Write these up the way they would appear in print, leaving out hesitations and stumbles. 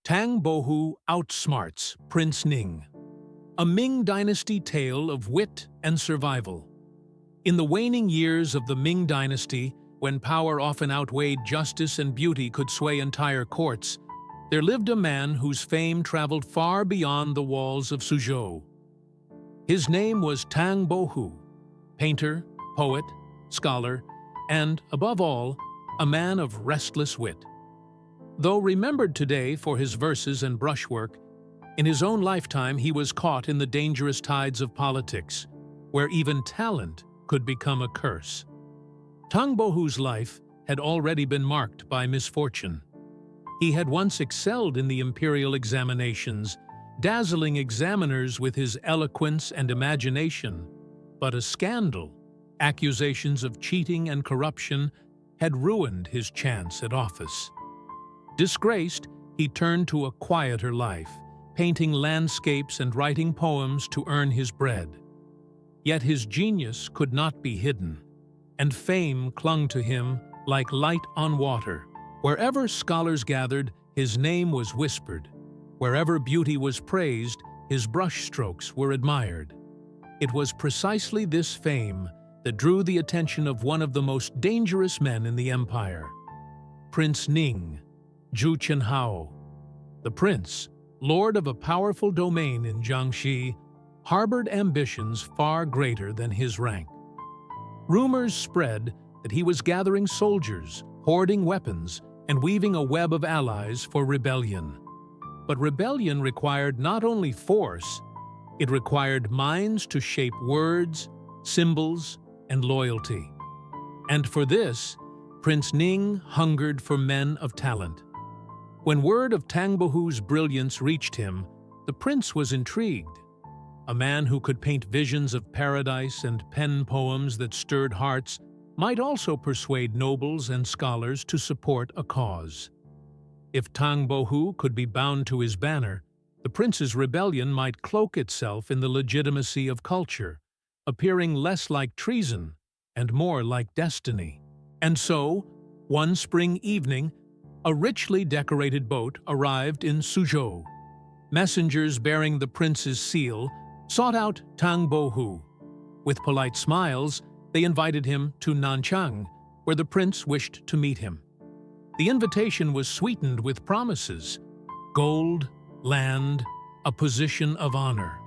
Tang Bohu outsmarts Prince Ning, a Ming Dynasty tale of wit and survival. In the waning years of the Ming Dynasty, when power often outweighed justice and beauty could sway entire courts, there lived a man whose fame traveled far beyond the walls of Suzhou. His name was Tang Bohu, painter, poet, scholar, and, above all, a man of restless wit. Though remembered today for his verses and brushwork, in his own lifetime he was caught in the dangerous tides of politics, where even talent could become a curse. Tang Bohu's life had already been marked by misfortune. He had once excelled in the imperial examinations, dazzling examiners with his eloquence and imagination, but a scandal, accusations of cheating and corruption, had ruined his chance at office. Disgraced, he turned to a quieter life, painting landscapes and writing poems to earn his bread. Yet his genius could not be hidden, and fame clung to him like light on water. Wherever scholars gathered, his name was whispered. Wherever beauty was praised, his brushstrokes were admired. It was precisely this fame that drew the attention of one of the most dangerous men in the empire, Prince Ning, Zhu Chenhao. The prince, lord of a powerful domain in Jiangxi, harbored ambitions far greater than his rank. Rumors spread that he was gathering soldiers, hoarding weapons, and weaving a web of allies for rebellion. But rebellion required not only force, it required minds to shape words, symbols, and loyalty. And for this, Prince Ning hungered for men of talent. When word of Tang Bohu's brilliance reached him, the prince was intrigued. A man who could paint visions of paradise and pen poems that stirred hearts might also persuade nobles and scholars to support a cause. If Tang Bohu could be bound to his banner, the prince's rebellion might cloak itself in the legitimacy of culture, appearing less like treason and more like destiny. And so, one spring evening, a richly decorated boat arrived in Suzhou. Messengers bearing the prince's seal sought out Tang Bohu. With polite smiles, they invited him to Nanchang, where the prince wished to meet him. The invitation was sweetened with promises: gold, land, a position of honor.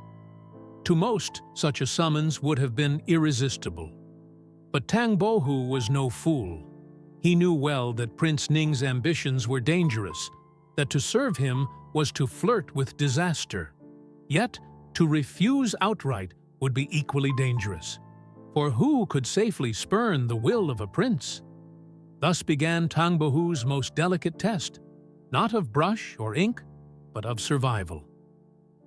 To most, such a summons would have been irresistible. But Tang Bohu was no fool. He knew well that Prince Ning's ambitions were dangerous, that to serve him was to flirt with disaster. Yet, to refuse outright would be equally dangerous. For who could safely spurn the will of a prince? Thus began Tang Bohu's most delicate test, not of brush or ink, but of survival.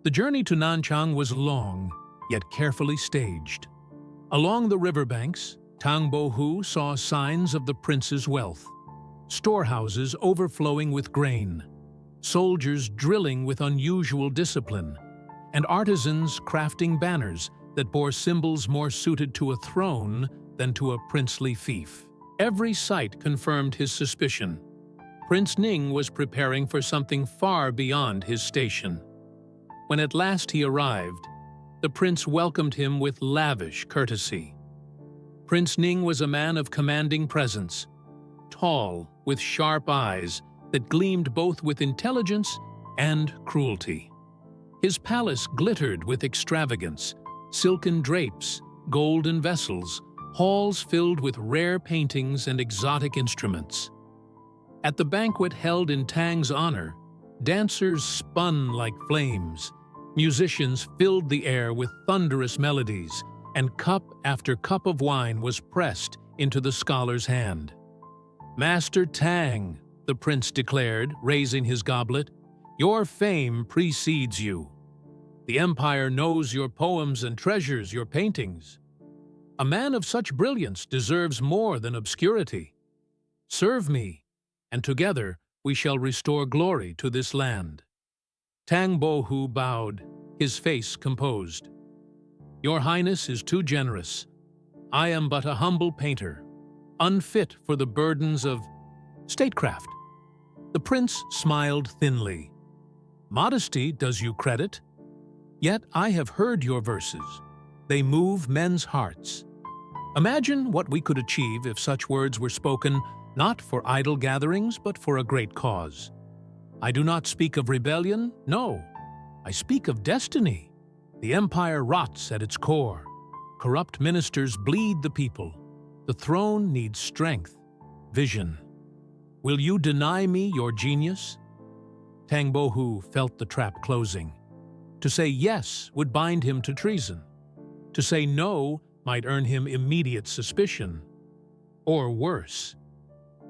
The journey to Nanchang was long, yet carefully staged. Along the riverbanks, Tang Bohu saw signs of the prince's wealth: storehouses overflowing with grain, soldiers drilling with unusual discipline, and artisans crafting banners that bore symbols more suited to a throne than to a princely fief. Every sight confirmed his suspicion. Prince Ning was preparing for something far beyond his station. When at last he arrived, the prince welcomed him with lavish courtesy. Prince Ning was a man of commanding presence, tall, with sharp eyes that gleamed both with intelligence and cruelty. His palace glittered with extravagance: silken drapes, golden vessels, halls filled with rare paintings and exotic instruments. At the banquet held in Tang's honor, dancers spun like flames, musicians filled the air with thunderous melodies, and cup after cup of wine was pressed into the scholar's hand. "Master Tang," the prince declared, raising his goblet, "your fame precedes you. The empire knows your poems and treasures your paintings. A man of such brilliance deserves more than obscurity. Serve me, and together we shall restore glory to this land." Tang Bohu bowed, his face composed. "Your Highness is too generous. I am but a humble painter, unfit for the burdens of statecraft." The prince smiled thinly. Modesty does you credit. Yet I have heard your verses. They move men's hearts. Imagine what we could achieve if such words were spoken not for idle gatherings, but for a great cause. I do not speak of rebellion, no. I speak of destiny. The empire rots at its core. Corrupt ministers bleed the people. The throne needs strength, vision. Will you deny me your genius? Tang Bohu felt the trap closing. To say yes would bind him to treason. To say no might earn him immediate suspicion. Or worse.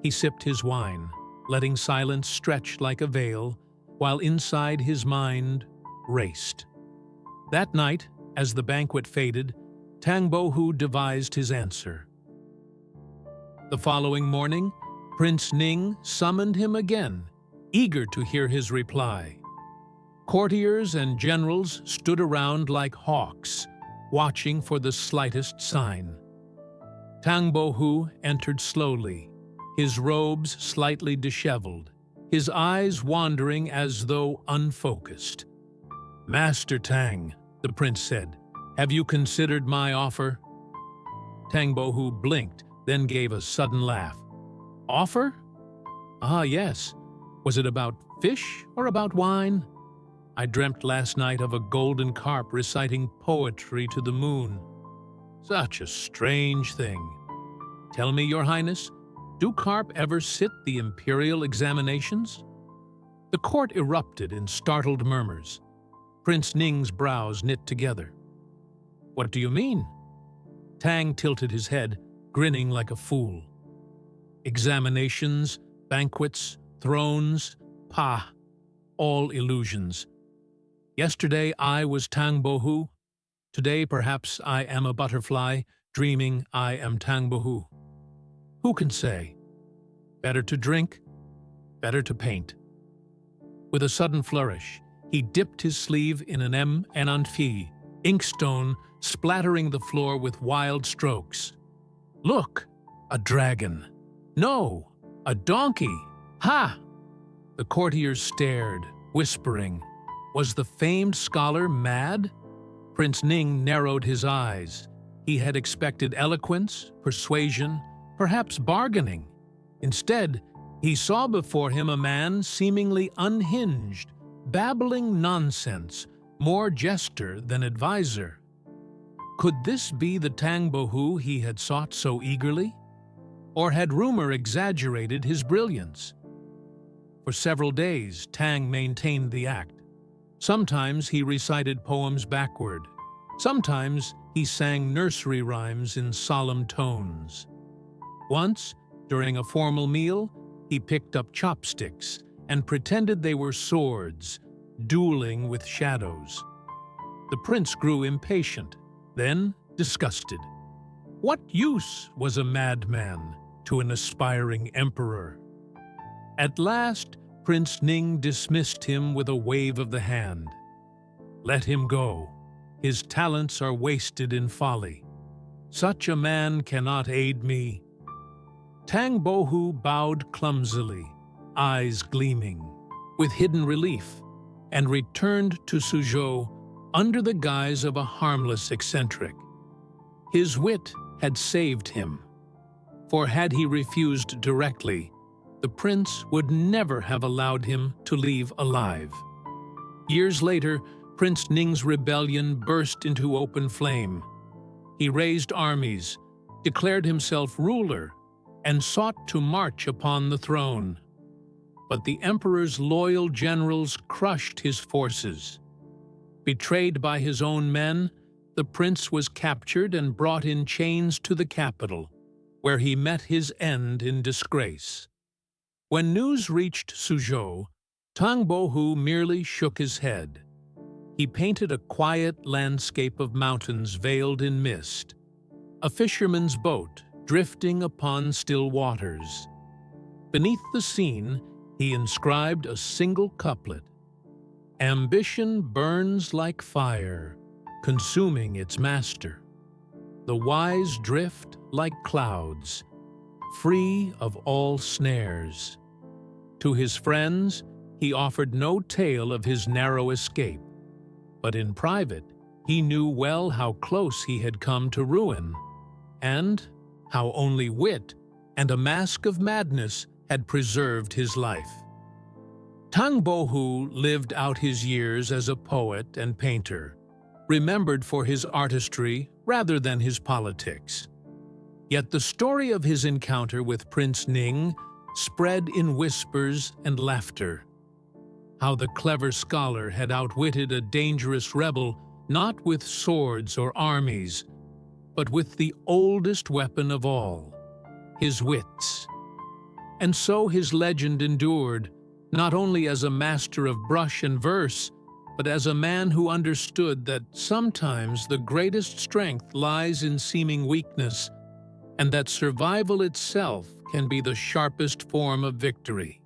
He sipped his wine, letting silence stretch like a veil, while inside his mind raced. That night, as the banquet faded, Tang Bohu devised his answer. The following morning, Prince Ning summoned him again, eager to hear his reply. Courtiers and generals stood around like hawks, watching for the slightest sign. Tang Bohu entered slowly, his robes slightly disheveled, his eyes wandering as though unfocused. "Master Tang," the prince said, "have you considered my offer?" Tang Bohu blinked, then gave a sudden laugh. "Offer? Ah, yes. Was it about fish or about wine? I dreamt last night of a golden carp reciting poetry to the moon. Such a strange thing. Tell me, Your Highness, do carp ever sit the imperial examinations?" The court erupted in startled murmurs. Prince Ning's brows knit together. "What do you mean?" Tang tilted his head, grinning like a fool. "Examinations, banquets, thrones, pah, all illusions. Yesterday I was Tang Bohu. Today perhaps I am a butterfly, dreaming I am Tang Bohu. Who can say? Better to drink, better to paint." With a sudden flourish, he dipped his sleeve in an M and amphi, inkstone splattering the floor with wild strokes. "Look, a dragon. No, a donkey. Ha!" The courtiers stared, whispering. Was the famed scholar mad? Prince Ning narrowed his eyes. He had expected eloquence, persuasion, perhaps bargaining. Instead, he saw before him a man seemingly unhinged, babbling nonsense, more jester than advisor. Could this be the Tang Bohu he had sought so eagerly? Or had rumor exaggerated his brilliance? For several days, Tang maintained the act. Sometimes he recited poems backward. Sometimes he sang nursery rhymes in solemn tones. Once, during a formal meal, he picked up chopsticks and pretended they were swords, dueling with shadows. The prince grew impatient, then disgusted. What use was a madman to an aspiring emperor? At last, Prince Ning dismissed him with a wave of the hand. Let him go. His talents are wasted in folly. Such a man cannot aid me. Tang Bohu bowed clumsily, eyes gleaming, with hidden relief, and returned to Suzhou under the guise of a harmless eccentric. His wit had saved him, for had he refused directly, the prince would never have allowed him to leave alive. Years later, Prince Ning's rebellion burst into open flame. He raised armies, declared himself ruler, and sought to march upon the throne. But the emperor's loyal generals crushed his forces. Betrayed by his own men, the prince was captured and brought in chains to the capital, where he met his end in disgrace. When news reached Suzhou, Tang Bohu merely shook his head. He painted a quiet landscape of mountains veiled in mist, a fisherman's boat drifting upon still waters. Beneath the scene, he inscribed a single couplet. Ambition burns like fire, consuming its master. The wise drift like clouds, free of all snares. To his friends, he offered no tale of his narrow escape, but in private, he knew well how close he had come to ruin, and how only wit and a mask of madness had preserved his life. Tang Bohu lived out his years as a poet and painter, remembered for his artistry rather than his politics. Yet the story of his encounter with Prince Ning spread in whispers and laughter. How the clever scholar had outwitted a dangerous rebel not with swords or armies, but with the oldest weapon of all, his wits. And so his legend endured, not only as a master of brush and verse, but as a man who understood that sometimes the greatest strength lies in seeming weakness, and that survival itself can be the sharpest form of victory.